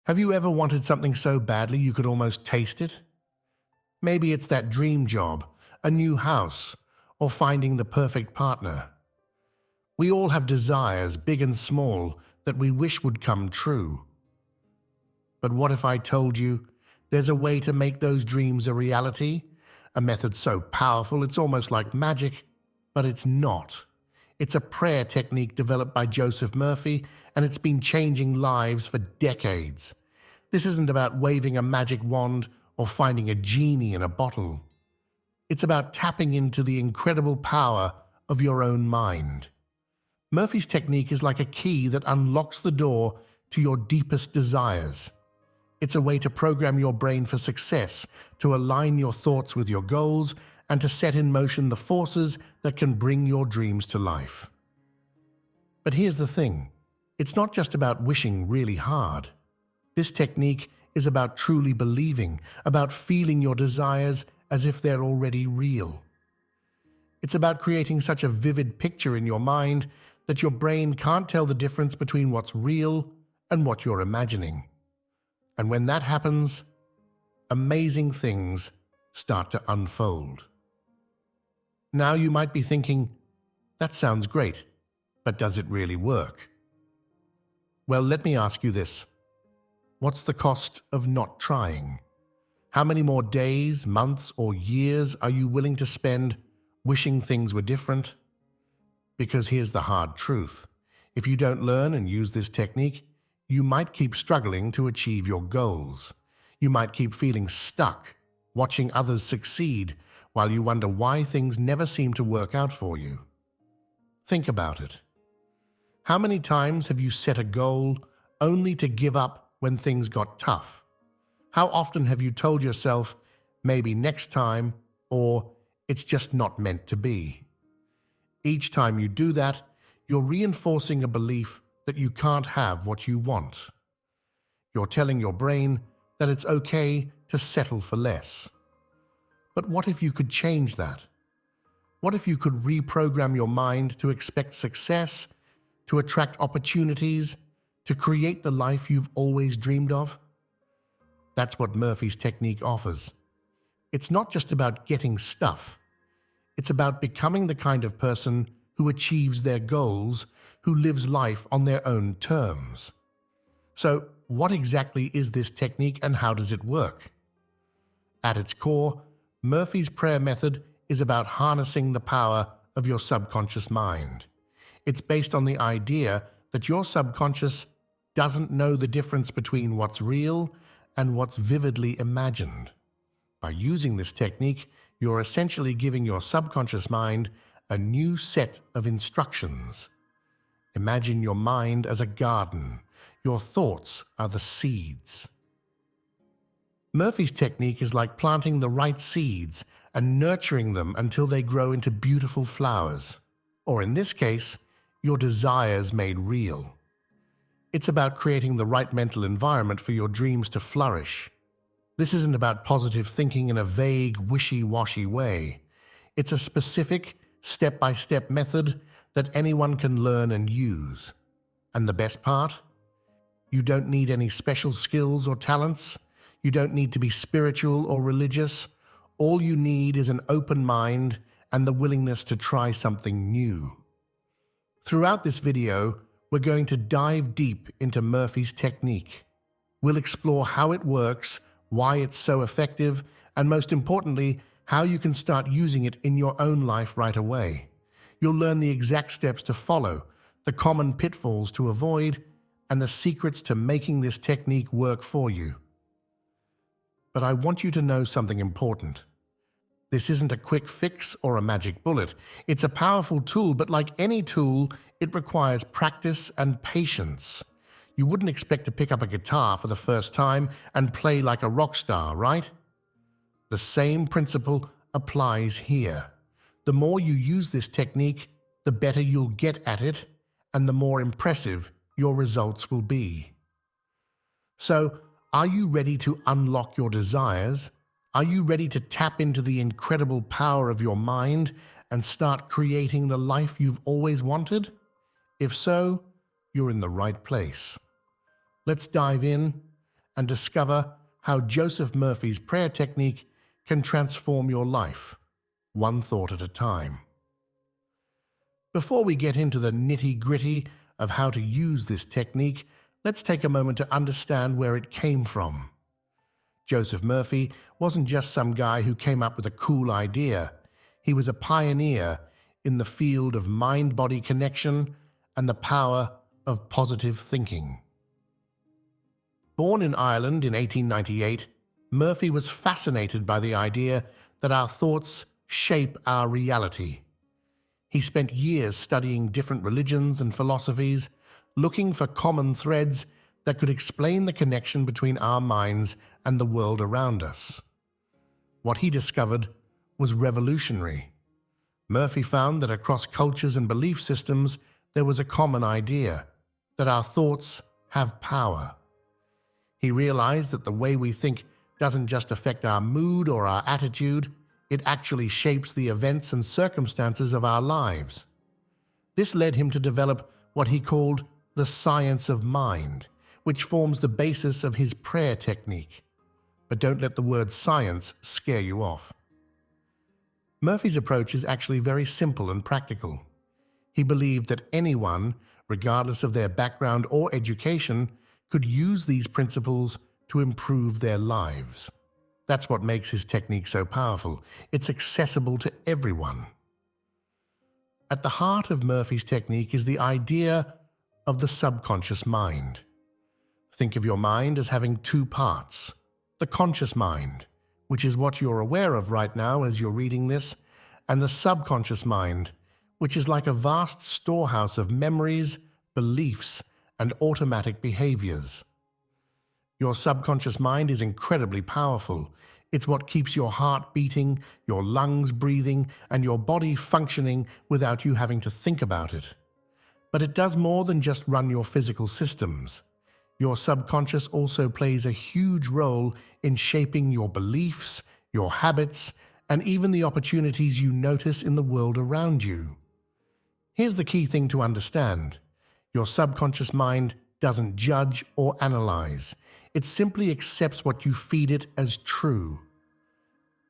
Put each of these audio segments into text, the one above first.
Have you ever wanted something so badly you could almost taste it? Maybe it's that dream job, a new house, or finding the perfect partner. We all have desires, big and small, that we wish would come true. But what if I told you there's a way to make those dreams a reality? A method so powerful it's almost like magic, but it's not. It's a prayer technique developed by Joseph Murphy, and it's been changing lives for decades. This isn't about waving a magic wand or finding a genie in a bottle. It's about tapping into the incredible power of your own mind. Murphy's technique is like a key that unlocks the door to your deepest desires. It's a way to program your brain for success, to align your thoughts with your goals, and to set in motion the forces that can bring your dreams to life. But here's the thing, it's not just about wishing really hard. This technique is about truly believing, about feeling your desires as if they're already real. It's about creating such a vivid picture in your mind that your brain can't tell the difference between what's real and what you're imagining. And when that happens, amazing things start to unfold. Now you might be thinking, that sounds great, but does it really work? Well, let me ask you this. What's the cost of not trying? How many more days, months, or years are you willing to spend wishing things were different? Because here's the hard truth. If you don't learn and use this technique, you might keep struggling to achieve your goals. You might keep feeling stuck, watching others succeed, while you wonder why things never seem to work out for you. Think about it. How many times have you set a goal only to give up when things got tough? How often have you told yourself, maybe next time, or it's just not meant to be? Each time you do that, you're reinforcing a belief that you can't have what you want. You're telling your brain that it's okay to settle for less. But what if you could change that? What if you could reprogram your mind to expect success, to attract opportunities, to create the life you've always dreamed of? That's what Murphy's technique offers. It's not just about getting stuff. It's about becoming the kind of person who achieves their goals, who lives life on their own terms. So, what exactly is this technique and how does it work? At its core, Murphy's prayer method is about harnessing the power of your subconscious mind. It's based on the idea that your subconscious doesn't know the difference between what's real and what's vividly imagined. By using this technique, you're essentially giving your subconscious mind a new set of instructions. Imagine your mind as a garden. Your thoughts are the seeds. Murphy's technique is like planting the right seeds and nurturing them until they grow into beautiful flowers, or in this case, your desires made real. It's about creating the right mental environment for your dreams to flourish. This isn't about positive thinking in a vague, wishy-washy way. It's a specific, step-by-step method that anyone can learn and use. And the best part? You don't need any special skills or talents. You don't need to be spiritual or religious. All you need is an open mind and the willingness to try something new. Throughout this video, we're going to dive deep into Murphy's technique. We'll explore how it works, why it's so effective, and most importantly, how you can start using it in your own life right away. You'll learn the exact steps to follow, the common pitfalls to avoid, and the secrets to making this technique work for you. But I want you to know something important. This isn't a quick fix or a magic bullet. It's a powerful tool, but like any tool, it requires practice and patience. You wouldn't expect to pick up a guitar for the first time and play like a rock star, right? The same principle applies here. The more you use this technique, the better you'll get at it, and the more impressive your results will be. So, are you ready to unlock your desires? Are you ready to tap into the incredible power of your mind and start creating the life you've always wanted? If so, you're in the right place. Let's dive in and discover how Joseph Murphy's prayer technique can transform your life, one thought at a time. Before we get into the nitty-gritty of how to use this technique, let's take a moment to understand where it came from. Joseph Murphy wasn't just some guy who came up with a cool idea. He was a pioneer in the field of mind-body connection and the power of positive thinking. Born in Ireland in 1898, Murphy was fascinated by the idea that our thoughts shape our reality. He spent years studying different religions and philosophies, looking for common threads that could explain the connection between our minds and the world around us. What he discovered was revolutionary. Murphy found that across cultures and belief systems, there was a common idea, that our thoughts have power. He realized that the way we think doesn't just affect our mood or our attitude, it actually shapes the events and circumstances of our lives. This led him to develop what he called the science of mind, which forms the basis of his prayer technique. But don't let the word science scare you off. Murphy's approach is actually very simple and practical. He believed that anyone, regardless of their background or education, could use these principles to improve their lives. That's what makes his technique so powerful. It's accessible to everyone. At the heart of Murphy's technique is the idea of the subconscious mind. Think of your mind as having two parts. The conscious mind, which is what you're aware of right now as you're reading this, and the subconscious mind, which is like a vast storehouse of memories, beliefs, and automatic behaviors. Your subconscious mind is incredibly powerful. It's what keeps your heart beating, your lungs breathing, and your body functioning without you having to think about it. But it does more than just run your physical systems. Your subconscious also plays a huge role in shaping your beliefs, your habits, and even the opportunities you notice in the world around you. Here's the key thing to understand. Your subconscious mind doesn't judge or analyze. It simply accepts what you feed it as true.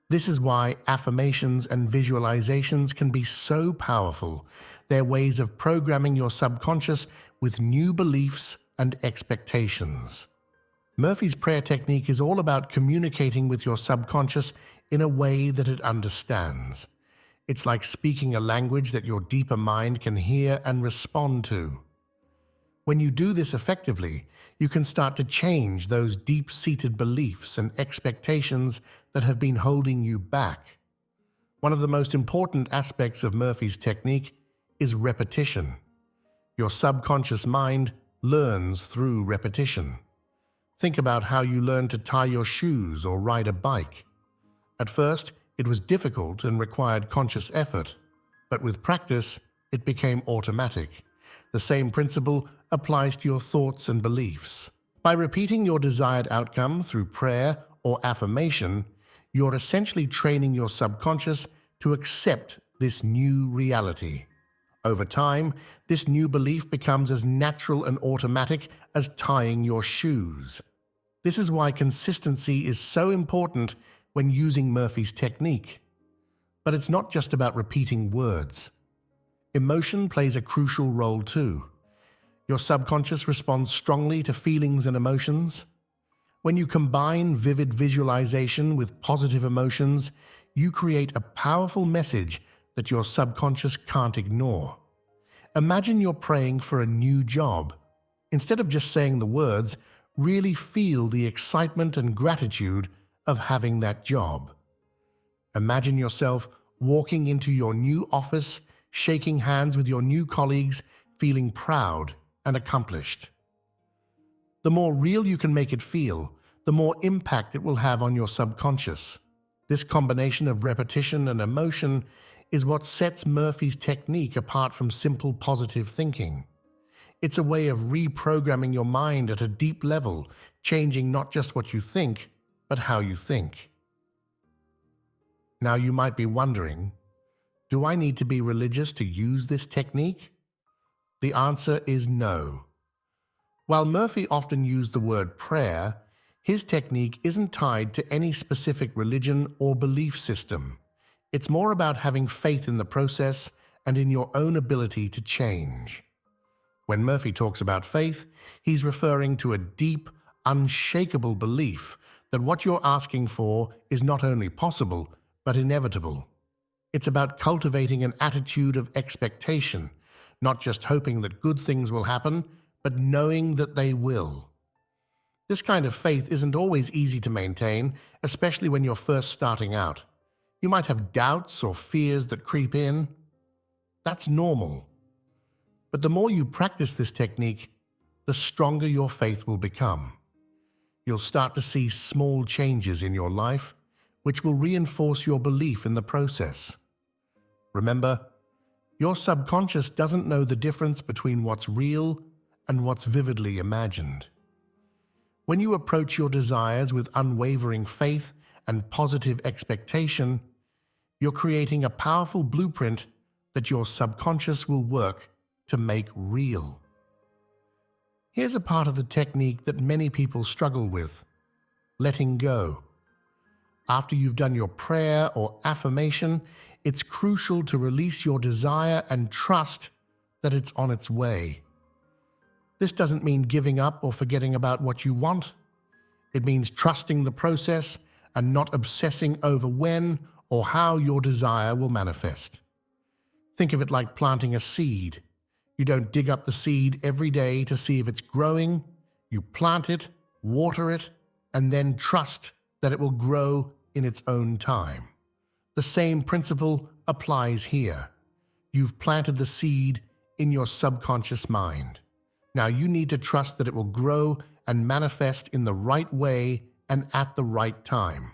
This is why affirmations and visualizations can be so powerful. They're ways of programming your subconscious with new beliefs and expectations. Murphy's prayer technique is all about communicating with your subconscious in a way that it understands. It's like speaking a language that your deeper mind can hear and respond to. When you do this effectively, you can start to change those deep-seated beliefs and expectations that have been holding you back. One of the most important aspects of Murphy's technique is repetition. Your subconscious mind learns through repetition. Think about how you learned to tie your shoes or ride a bike. At first, it was difficult and required conscious effort, but with practice, it became automatic. The same principle applies to your thoughts and beliefs. By repeating your desired outcome through prayer or affirmation, you're essentially training your subconscious to accept this new reality. Over time, this new belief becomes as natural and automatic as tying your shoes. This is why consistency is so important when using Murphy's technique. But it's not just about repeating words. Emotion plays a crucial role too. Your subconscious responds strongly to feelings and emotions. When you combine vivid visualization with positive emotions, you create a powerful message that your subconscious can't ignore. Imagine you're praying for a new job. Instead of just saying the words, really feel the excitement and gratitude of having that job. Imagine yourself walking into your new office, shaking hands with your new colleagues, feeling proud and accomplished. The more real you can make it feel, the more impact it will have on your subconscious. This combination of repetition and emotion is what sets Murphy's technique apart from simple positive thinking. It's a way of reprogramming your mind at a deep level, changing not just what you think, but how you think. Now you might be wondering, do I need to be religious to use this technique? The answer is no. While Murphy often used the word prayer, His technique isn't tied to any specific religion or belief system. It's more about having faith in the process and in your own ability to change. When Murphy talks about faith, he's referring to a deep, unshakable belief that what you're asking for is not only possible, but inevitable. It's about cultivating an attitude of expectation, not just hoping that good things will happen, but knowing that they will. This kind of faith isn't always easy to maintain, especially when you're first starting out. You might have doubts or fears that creep in. That's normal. But the more you practice this technique, the stronger your faith will become. You'll start to see small changes in your life, which will reinforce your belief in the process. Remember, your subconscious doesn't know the difference between what's real and what's vividly imagined. When you approach your desires with unwavering faith and positive expectation, you're creating a powerful blueprint that your subconscious will work to make real. Here's a part of the technique that many people struggle with: letting go. After you've done your prayer or affirmation, it's crucial to release your desire and trust that it's on its way. This doesn't mean giving up or forgetting about what you want. It means trusting the process and not obsessing over when or how your desire will manifest. Think of it like planting a seed. You don't dig up the seed every day to see if it's growing. You plant it, water it, and then trust that it will grow in its own time. The same principle applies here. You've planted the seed in your subconscious mind. Now you need to trust that it will grow and manifest in the right way and at the right time.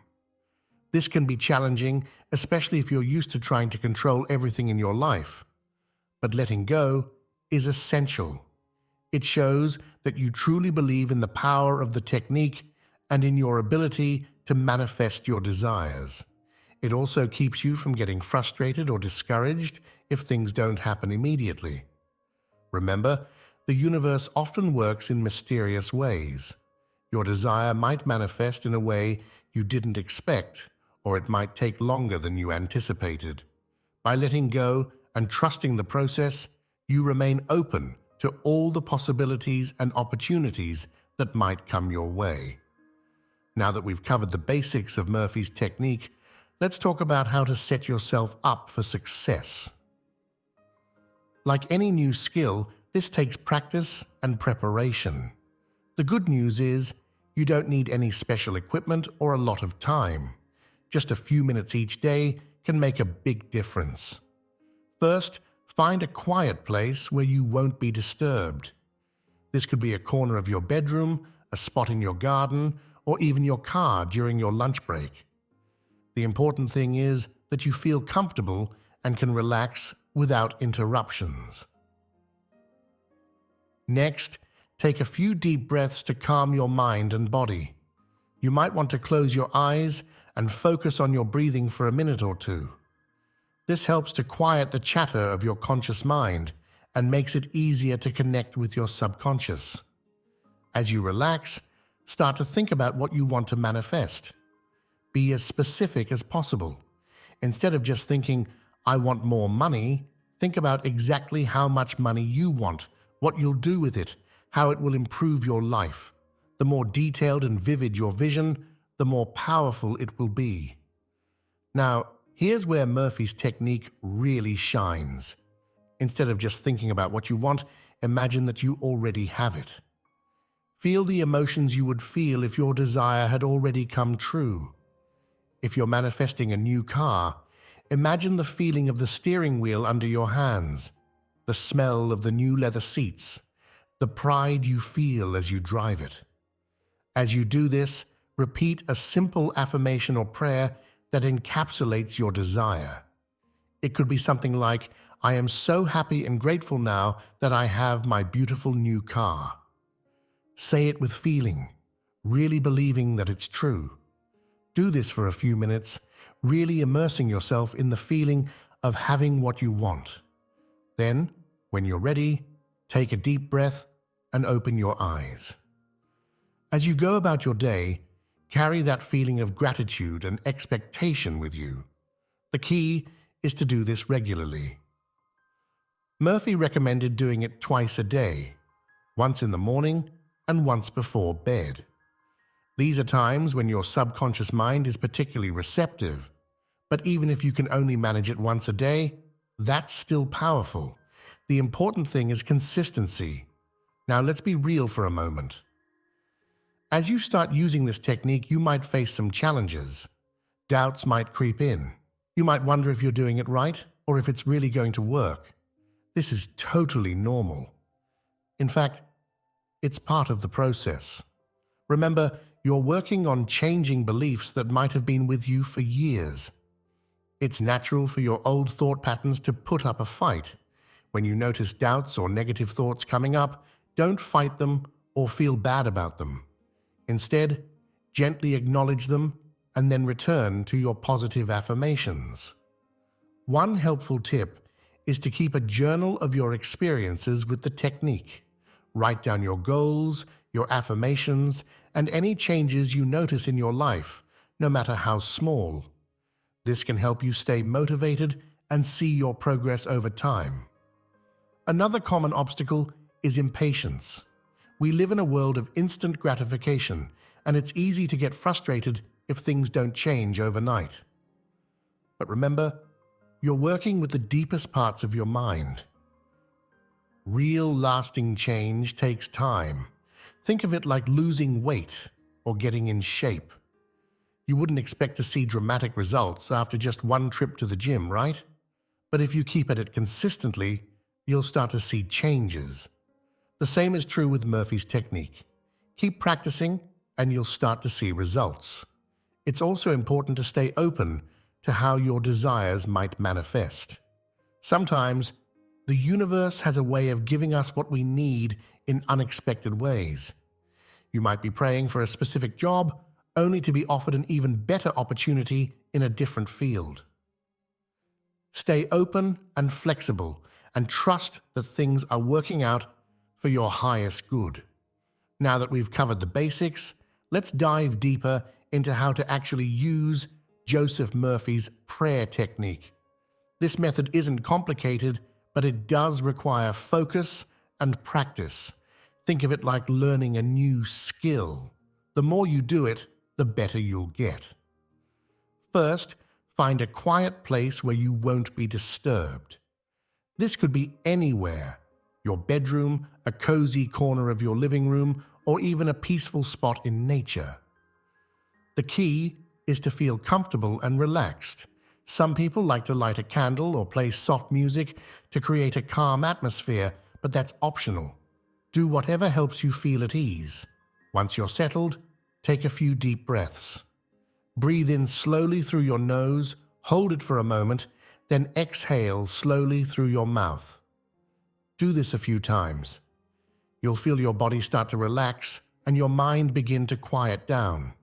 This can be challenging, especially if you're used to trying to control everything in your life. But letting go is essential. It shows that you truly believe in the power of the technique and in your ability to manifest your desires. It also keeps you from getting frustrated or discouraged if things don't happen immediately. Remember, the universe often works in mysterious ways. Your desire might manifest in a way you didn't expect, or it might take longer than you anticipated. By letting go and trusting the process, you remain open to all the possibilities and opportunities that might come your way. Now that we've covered the basics of Murphy's technique, let's talk about how to set yourself up for success. Like any new skill, this takes practice and preparation. The good news is, you don't need any special equipment or a lot of time. Just a few minutes each day can make a big difference. First, find a quiet place where you won't be disturbed. This could be a corner of your bedroom, a spot in your garden, or even your car during your lunch break. The important thing is that you feel comfortable and can relax without interruptions. Next, take a few deep breaths to calm your mind and body. You might want to close your eyes and focus on your breathing for a minute or two. This helps to quiet the chatter of your conscious mind and makes it easier to connect with your subconscious. As you relax, start to think about what you want to manifest. Be as specific as possible. Instead of just thinking, "I want more money," think about exactly how much money you want, what you'll do with it, how it will improve your life. The more detailed and vivid your vision, the more powerful it will be. Now, here's where Murphy's technique really shines. Instead of just thinking about what you want, imagine that you already have it. Feel the emotions you would feel if your desire had already come true. If you're manifesting a new car, imagine the feeling of the steering wheel under your hands, the smell of the new leather seats, the pride you feel as you drive it. As you do this, repeat a simple affirmation or prayer that encapsulates your desire. It could be something like, "I am so happy and grateful now that I have my beautiful new car." Say it with feeling, really believing that it's true. Do this for a few minutes, really immersing yourself in the feeling of having what you want. Then, when you're ready, take a deep breath and open your eyes. As you go about your day, Carry that feeling of gratitude and expectation with you. The key is to do this regularly. Murphy recommended doing it twice a day, once in the morning and once before bed. These are times when your subconscious mind is particularly receptive, but even if you can only manage it once a day, that's still powerful. The important thing is consistency. Now let's be real for a moment. As you start using this technique, you might face some challenges. Doubts might creep in. You might wonder if you're doing it right or if it's really going to work. This is totally normal. In fact, it's part of the process. Remember, you're working on changing beliefs that might have been with you for years. It's natural for your old thought patterns to put up a fight. When you notice doubts or negative thoughts coming up, don't fight them or feel bad about them. Instead, gently acknowledge them and then return to your positive affirmations. One helpful tip is to keep a journal of your experiences with the technique. Write down your goals, your affirmations, and any changes you notice in your life, no matter how small. This can help you stay motivated and see your progress over time. Another common obstacle is impatience. We live in a world of instant gratification, and it's easy to get frustrated if things don't change overnight. But remember, you're working with the deepest parts of your mind. Real lasting change takes time. Think of it like losing weight or getting in shape. You wouldn't expect to see dramatic results after just one trip to the gym, right? But if you keep at it consistently, you'll start to see changes. The same is true with Murphy's technique. Keep practicing and you'll start to see results. It's also important to stay open to how your desires might manifest. Sometimes, the universe has a way of giving us what we need in unexpected ways. You might be praying for a specific job, only to be offered an even better opportunity in a different field. Stay open and flexible, and trust that things are working out for your highest good. Now that we've covered the basics, let's dive deeper into how to actually use Joseph Murphy's prayer technique. This method isn't complicated, but it does require focus and practice. Think of it like learning a new skill. The more you do it, the better you'll get. First, find a quiet place where you won't be disturbed. This could be anywhere: your bedroom, a cozy corner of your living room, or even a peaceful spot in nature. The key is to feel comfortable and relaxed. Some people like to light a candle or play soft music to create a calm atmosphere, but that's optional. Do whatever helps you feel at ease. Once you're settled, take a few deep breaths. Breathe in slowly through your nose, hold it for a moment, then exhale slowly through your mouth. Do this a few times. You'll feel your body start to relax and your mind begin to quiet down.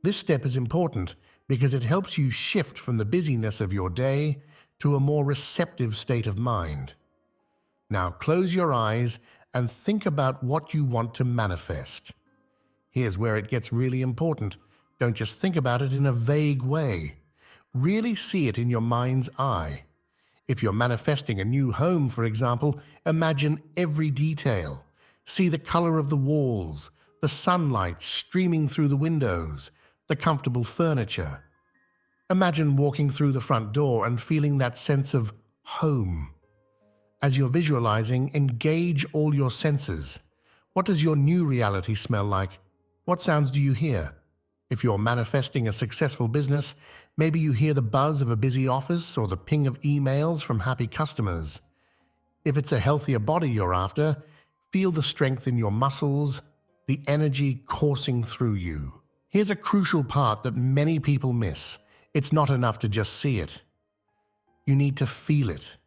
This step is important because it helps you shift from the busyness of your day to a more receptive state of mind. Now close your eyes and think about what you want to manifest. Here's where it gets really important. Don't just think about it in a vague way. Really see it in your mind's eye. If you're manifesting a new home, for example, imagine every detail. See the color of the walls, the sunlight streaming through the windows, the comfortable furniture. Imagine walking through the front door and feeling that sense of home. As you're visualizing, engage all your senses. What does your new reality smell like? What sounds do you hear? If you're manifesting a successful business, maybe you hear the buzz of a busy office or the ping of emails from happy customers. If it's a healthier body you're after, feel the strength in your muscles, the energy coursing through you. Here's a crucial part that many people miss. It's not enough to just see it. You need to feel it.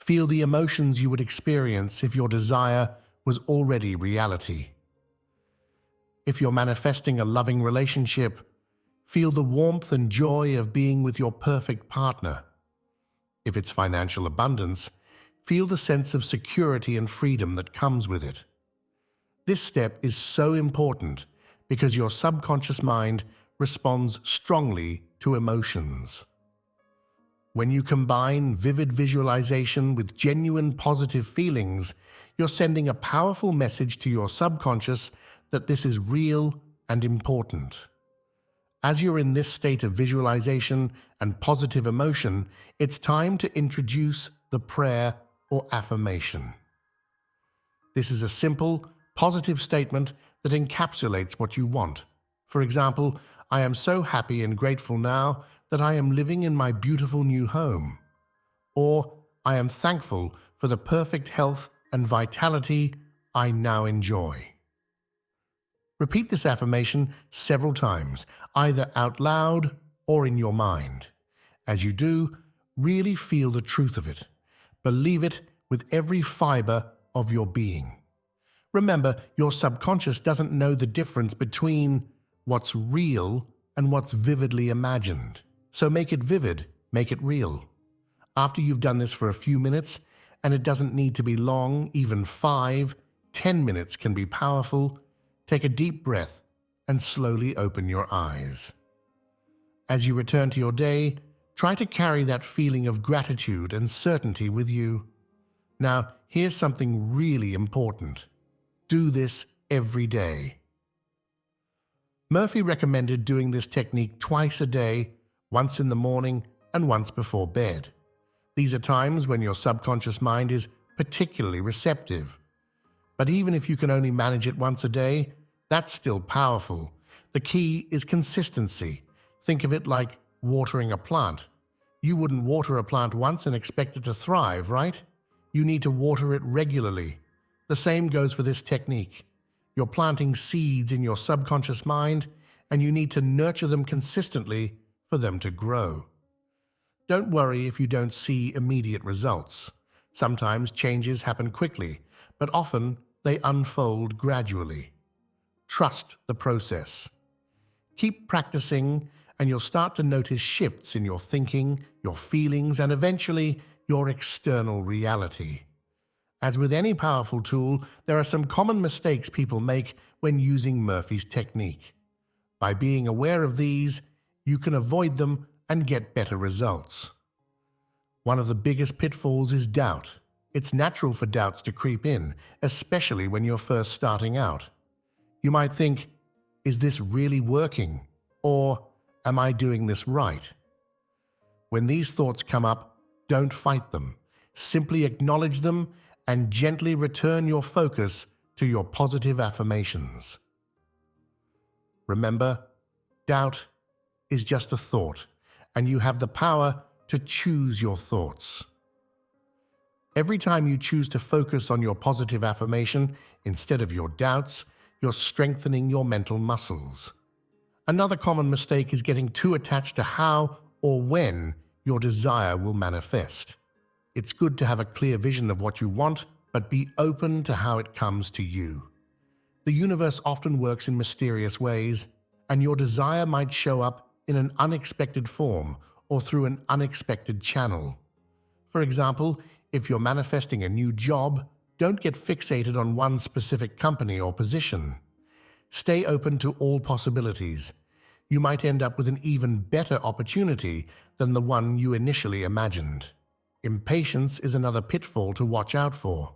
Feel the emotions you would experience if your desire was already reality. If you're manifesting a loving relationship, feel the warmth and joy of being with your perfect partner. If it's financial abundance, feel the sense of security and freedom that comes with it. This step is so important because your subconscious mind responds strongly to emotions. When you combine vivid visualization with genuine positive feelings, you're sending a powerful message to your subconscious that this is real and important. As you're in this state of visualization and positive emotion, it's time to introduce the prayer or affirmation. This is a simple, positive statement that encapsulates what you want. For example, I am so happy and grateful now that I am living in my beautiful new home. Or, I am thankful for the perfect health and vitality I now enjoy. Repeat this affirmation several times, either out loud or in your mind. As you do, really feel the truth of it. Believe it with every fiber of your being. Remember, your subconscious doesn't know the difference between what's real and what's vividly imagined. So make it vivid, make it real. After you've done this for a few minutes, and it doesn't need to be long, even 5, 10 minutes can be powerful, take a deep breath and slowly open your eyes. As you return to your day, try to carry that feeling of gratitude and certainty with you. Now, here's something really important. Do this every day. Murphy recommended doing this technique twice a day, once in the morning and once before bed. These are times when your subconscious mind is particularly receptive. But even if you can only manage it once a day, that's still powerful. The key is consistency. Think of it like watering a plant. You wouldn't water a plant once and expect it to thrive, right? You need to water it regularly. The same goes for this technique. You're planting seeds in your subconscious mind, and you need to nurture them consistently for them to grow. Don't worry if you don't see immediate results. Sometimes changes happen quickly, but often they unfold gradually. Trust the process. Keep practicing, and you'll start to notice shifts in your thinking, your feelings, and eventually your external reality. As with any powerful tool, there are some common mistakes people make when using Murphy's technique. By being aware of these, you can avoid them and get better results. One of the biggest pitfalls is doubt. It's natural for doubts to creep in, especially when you're first starting out. You might think, is this really working? Or, am I doing this right? When these thoughts come up, don't fight them. Simply acknowledge them and gently return your focus to your positive affirmations. Remember, doubt is just a thought, and you have the power to choose your thoughts. Every time you choose to focus on your positive affirmation instead of your doubts, you're strengthening your mental muscles. Another common mistake is getting too attached to how or when your desire will manifest. It's good to have a clear vision of what you want, but be open to how it comes to you. The universe often works in mysterious ways, and your desire might show up in an unexpected form or through an unexpected channel. For example, if you're manifesting a new job, don't get fixated on one specific company or position. Stay open to all possibilities. You might end up with an even better opportunity than the one you initially imagined. Impatience is another pitfall to watch out for.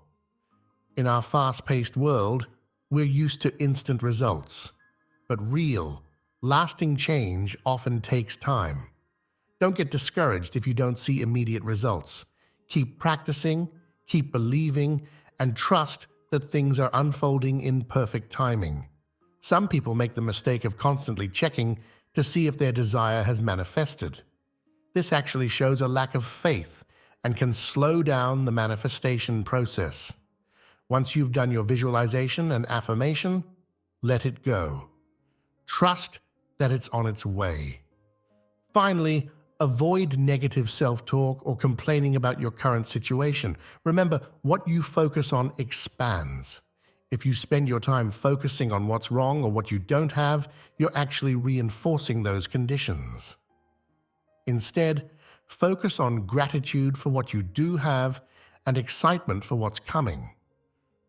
In our fast-paced world, we're used to instant results. But real, lasting change often takes time. Don't get discouraged if you don't see immediate results. Keep practicing, keep believing, and trust that things are unfolding in perfect timing. Some people make the mistake of constantly checking to see if their desire has manifested. This actually shows a lack of faith and can slow down the manifestation process. Once you've done your visualization and affirmation, let it go. Trust that it's on its way. Finally, avoid negative self-talk or complaining about your current situation. Remember, what you focus on expands. If you spend your time focusing on what's wrong or what you don't have, you're actually reinforcing those conditions. Instead, focus on gratitude for what you do have and excitement for what's coming.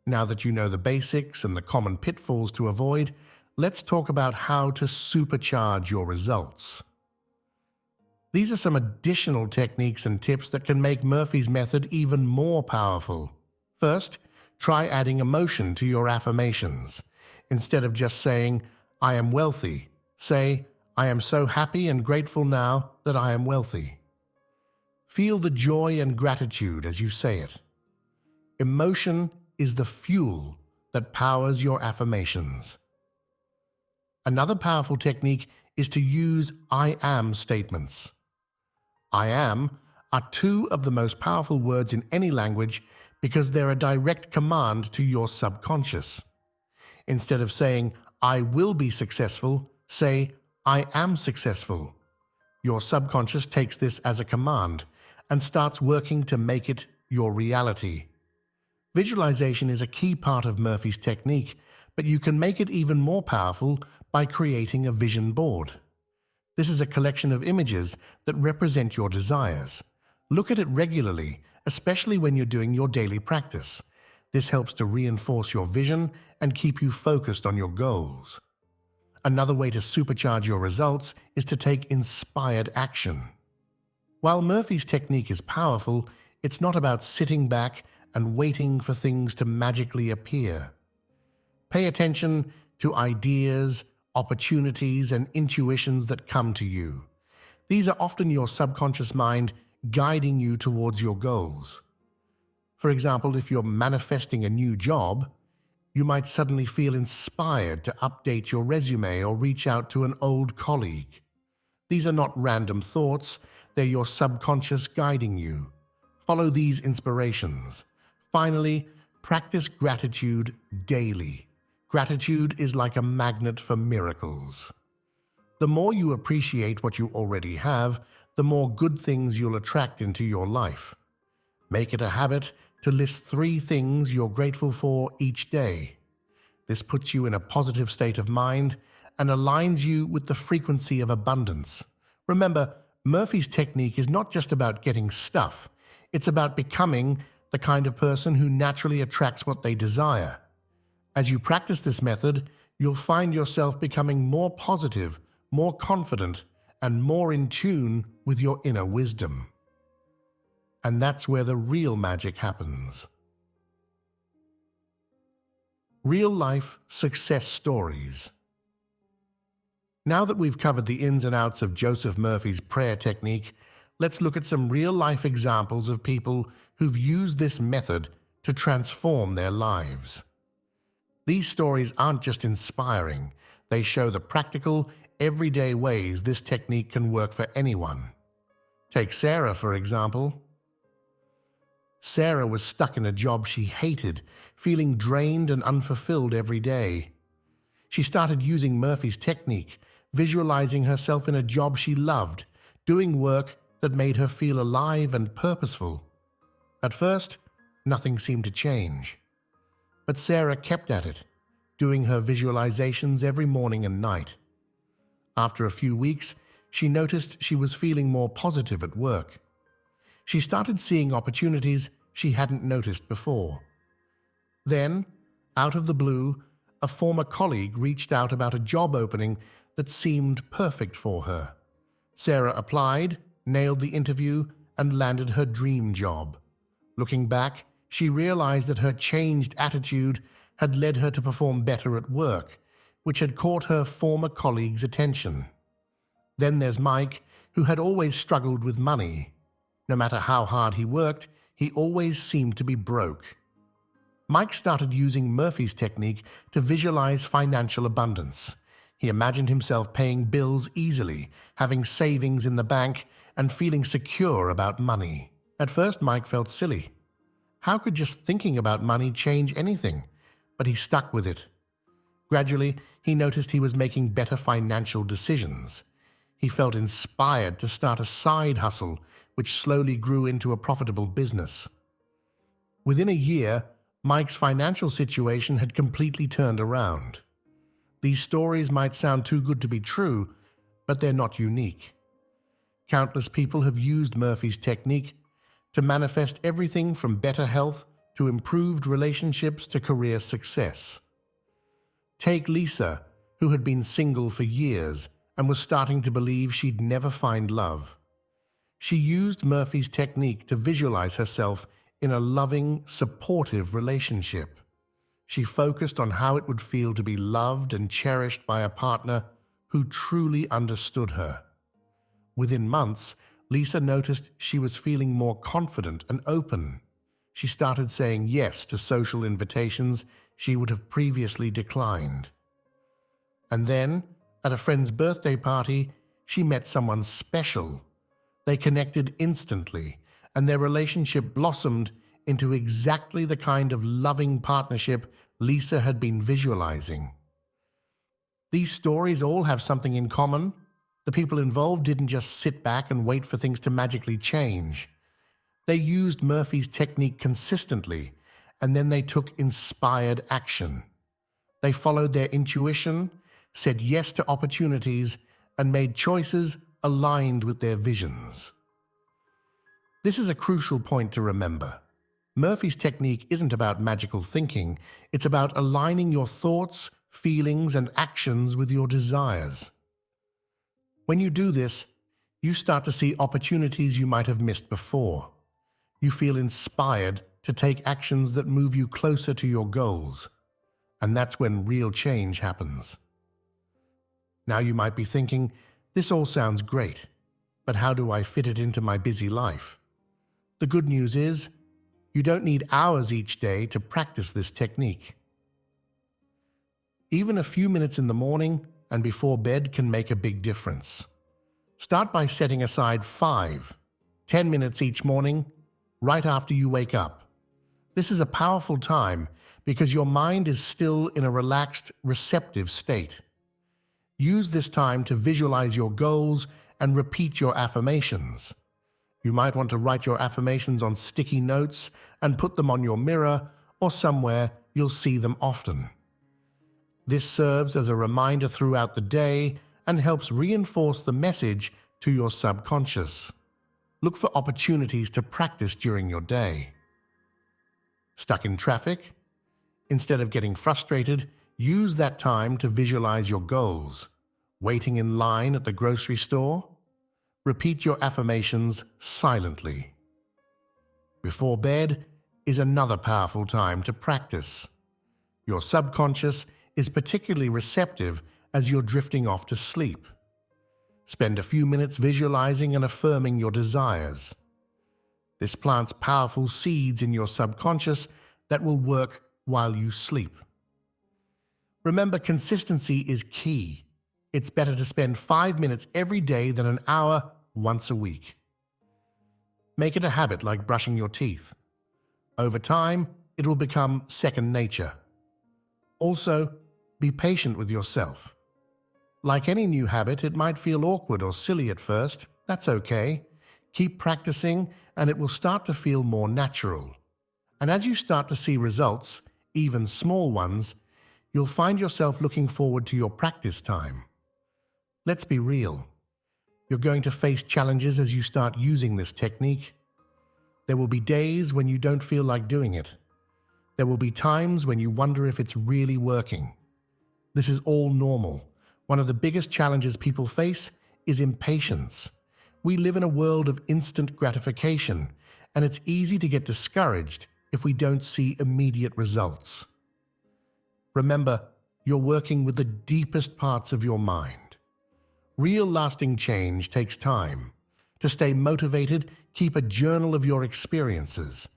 Now that you know the basics and the common pitfalls to avoid, let's talk about how to supercharge your results. These are some additional techniques and tips that can make Murphy's method even more powerful. First, try adding emotion to your affirmations. Instead of just saying, "I am wealthy," say, "I am so happy and grateful now that I am wealthy." Feel the joy and gratitude as you say it. Emotion is the fuel that powers your affirmations. Another powerful technique is to use "I am" statements. "I am" are two of the most powerful words in any language because they're a direct command to your subconscious. Instead of saying, "I will be successful," say, "I am successful." Your subconscious takes this as a command and starts working to make it your reality. Visualization is a key part of Murphy's technique, but you can make it even more powerful by creating a vision board. This is a collection of images that represent your desires. Look at it regularly, especially when you're doing your daily practice. This helps to reinforce your vision and keep you focused on your goals. Another way to supercharge your results is to take inspired action. While Murphy's technique is powerful, it's not about sitting back and waiting for things to magically appear. Pay attention to ideas, opportunities, and intuitions that come to you. These are often your subconscious mind guiding you towards your goals. For example, if you're manifesting a new job, you might suddenly feel inspired to update your resume or reach out to an old colleague. These are not random thoughts, they're your subconscious guiding you. Follow these inspirations. Finally, practice gratitude daily. Gratitude is like a magnet for miracles. The more you appreciate what you already have, the more good things you'll attract into your life. Make it a habit to list 3 things you're grateful for each day. This puts you in a positive state of mind and aligns you with the frequency of abundance. Remember, Murphy's technique is not just about getting stuff. It's about becoming the kind of person who naturally attracts what they desire. As you practice this method, you'll find yourself becoming more positive, more confident, and more in tune with your inner wisdom. And that's where the real magic happens. Real-life success stories. Now that we've covered the ins and outs of Joseph Murphy's prayer technique, let's look at some real-life examples of people who've used this method to transform their lives. These stories aren't just inspiring, they show the practical, everyday ways this technique can work for anyone. Take Sarah, for example. Sarah was stuck in a job she hated, feeling drained and unfulfilled every day. She started using Murphy's technique, visualizing herself in a job she loved, doing work that made her feel alive and purposeful. At first, nothing seemed to change. But Sarah kept at it, doing her visualizations every morning and night. After a few weeks, she noticed she was feeling more positive at work. She started seeing opportunities she hadn't noticed before. Then, out of the blue, a former colleague reached out about a job opening that seemed perfect for her. Sarah applied, nailed the interview, and landed her dream job. Looking back, she realized that her changed attitude had led her to perform better at work, which had caught her former colleague's attention. Then there's Mike, who had always struggled with money. No matter how hard he worked, he always seemed to be broke. Mike started using Murphy's technique to visualize financial abundance. He imagined himself paying bills easily, having savings in the bank, and feeling secure about money. At first, Mike felt silly. How could just thinking about money change anything? But he stuck with it. Gradually, he noticed he was making better financial decisions. He felt inspired to start a side hustle, which slowly grew into a profitable business. Within a year, Mike's financial situation had completely turned around. These stories might sound too good to be true, but they're not unique. Countless people have used Murphy's technique to manifest everything from better health to improved relationships to career success. Take Lisa, who had been single for years and was starting to believe she'd never find love. She used Murphy's technique to visualize herself in a loving, supportive relationship. She focused on how it would feel to be loved and cherished by a partner who truly understood her. Within months, Lisa noticed she was feeling more confident and open. She started saying yes to social invitations she would have previously declined. And then, at a friend's birthday party, she met someone special. They connected instantly, and their relationship blossomed into exactly the kind of loving partnership Lisa had been visualizing. These stories all have something in common. The people involved didn't just sit back and wait for things to magically change. They used Murphy's technique consistently, and then they took inspired action. They followed their intuition, said yes to opportunities, and made choices aligned with their visions. This is a crucial point to remember. Murphy's technique isn't about magical thinking, it's about aligning your thoughts, feelings, and actions with your desires. When you do this, you start to see opportunities you might have missed before. You feel inspired to take actions that move you closer to your goals, and that's when real change happens. Now you might be thinking, this all sounds great, but how do I fit it into my busy life? The good news is, you don't need hours each day to practice this technique. Even a few minutes in the morning and before bed can make a big difference. Start by setting aside 5-10 minutes each morning, right after you wake up. This is a powerful time because your mind is still in a relaxed, receptive state. Use this time to visualize your goals and repeat your affirmations. You might want to write your affirmations on sticky notes and put them on your mirror or somewhere you'll see them often. This serves as a reminder throughout the day and helps reinforce the message to your subconscious. Look for opportunities to practice during your day. Stuck in traffic? Instead of getting frustrated, use that time to visualize your goals. Waiting in line at the grocery store? Repeat your affirmations silently. Before bed is another powerful time to practice. Your subconscious is particularly receptive as you're drifting off to sleep. Spend a few minutes visualizing and affirming your desires. This plants powerful seeds in your subconscious that will work while you sleep. Remember, consistency is key. It's better to spend 5 minutes every day than an hour once a week. Make it a habit like brushing your teeth. Over time, it will become second nature. Also, be patient with yourself. Like any new habit, it might feel awkward or silly at first. That's okay. Keep practicing and it will start to feel more natural. And as you start to see results, even small ones, you'll find yourself looking forward to your practice time. Let's be real. You're going to face challenges as you start using this technique. There will be days when you don't feel like doing it. There will be times when you wonder if it's really working. This is all normal. One of the biggest challenges people face is impatience. We live in a world of instant gratification, and it's easy to get discouraged if we don't see immediate results. Remember, you're working with the deepest parts of your mind. Real lasting change takes time. To stay motivated, keep a journal of your experiences.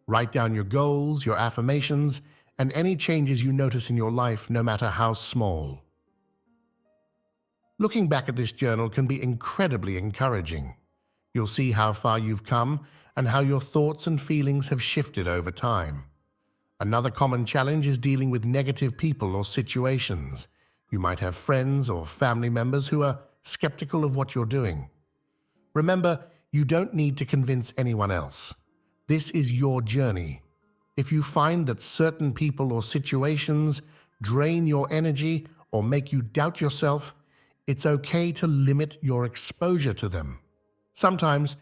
Write down your goals, your affirmations, and any changes you notice in your life, no matter how small. Looking back at this journal can be incredibly encouraging. You'll see how far you've come and how your thoughts and feelings have shifted over time. Another common challenge is dealing with negative people or situations. You might have friends or family members who are skeptical of what you're doing. Remember, you don't need to convince anyone else. This is your journey. If you find that certain people or situations drain your energy or make you doubt yourself, it's okay to limit your exposure to them. Sometimes,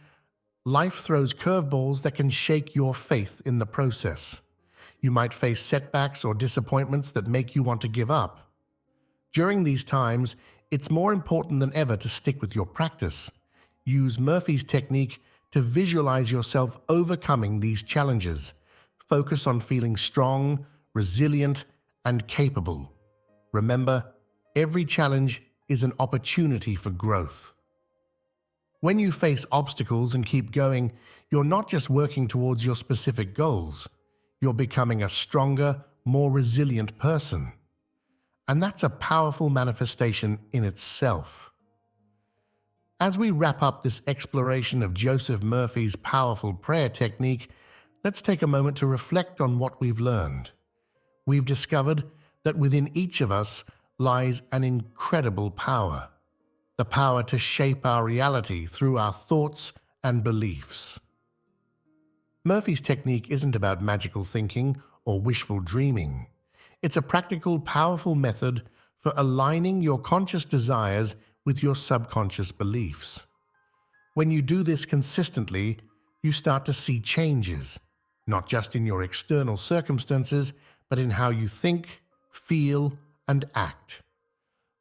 life throws curveballs that can shake your faith in the process. You might face setbacks or disappointments that make you want to give up. During these times, it's more important than ever to stick with your practice. Use Murphy's technique to visualize yourself overcoming these challenges. Focus on feeling strong, resilient, and capable. Remember, every challenge is an opportunity for growth. When you face obstacles and keep going, you're not just working towards your specific goals. You're becoming a stronger, more resilient person. And that's a powerful manifestation in itself. As we wrap up this exploration of Joseph Murphy's powerful prayer technique, let's take a moment to reflect on what we've learned. We've discovered that within each of us lies an incredible power, the power to shape our reality through our thoughts and beliefs. Murphy's technique isn't about magical thinking or wishful dreaming. It's a practical, powerful method for aligning your conscious desires with your subconscious beliefs. When you do this consistently, you start to see changes, not just in your external circumstances, but in how you think, feel, and act.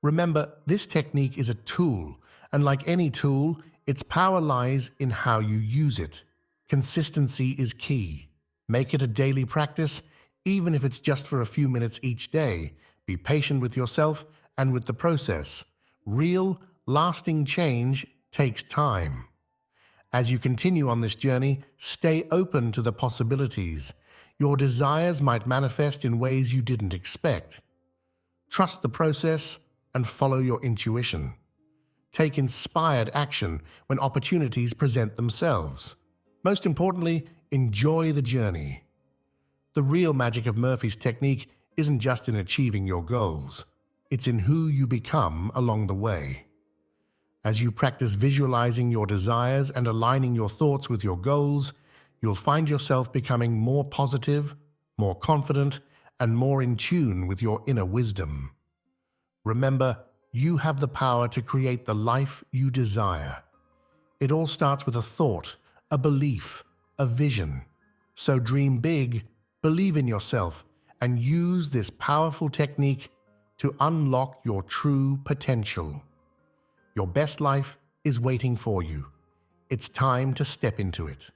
Remember, this technique is a tool, and like any tool, its power lies in how you use it. Consistency is key. Make it a daily practice, even if it's just for a few minutes each day. Be patient with yourself and with the process. Real, lasting change takes time. As you continue on this journey, stay open to the possibilities. Your desires might manifest in ways you didn't expect. Trust the process and follow your intuition. Take inspired action when opportunities present themselves. Most importantly, enjoy the journey. The real magic of Murphy's technique isn't just in achieving your goals. It's in who you become along the way. As you practice visualizing your desires and aligning your thoughts with your goals, you'll find yourself becoming more positive, more confident, and more in tune with your inner wisdom. Remember, you have the power to create the life you desire. It all starts with a thought, a belief, a vision. So dream big, believe in yourself, and use this powerful technique to unlock your true potential. Your best life is waiting for you. It's time to step into it.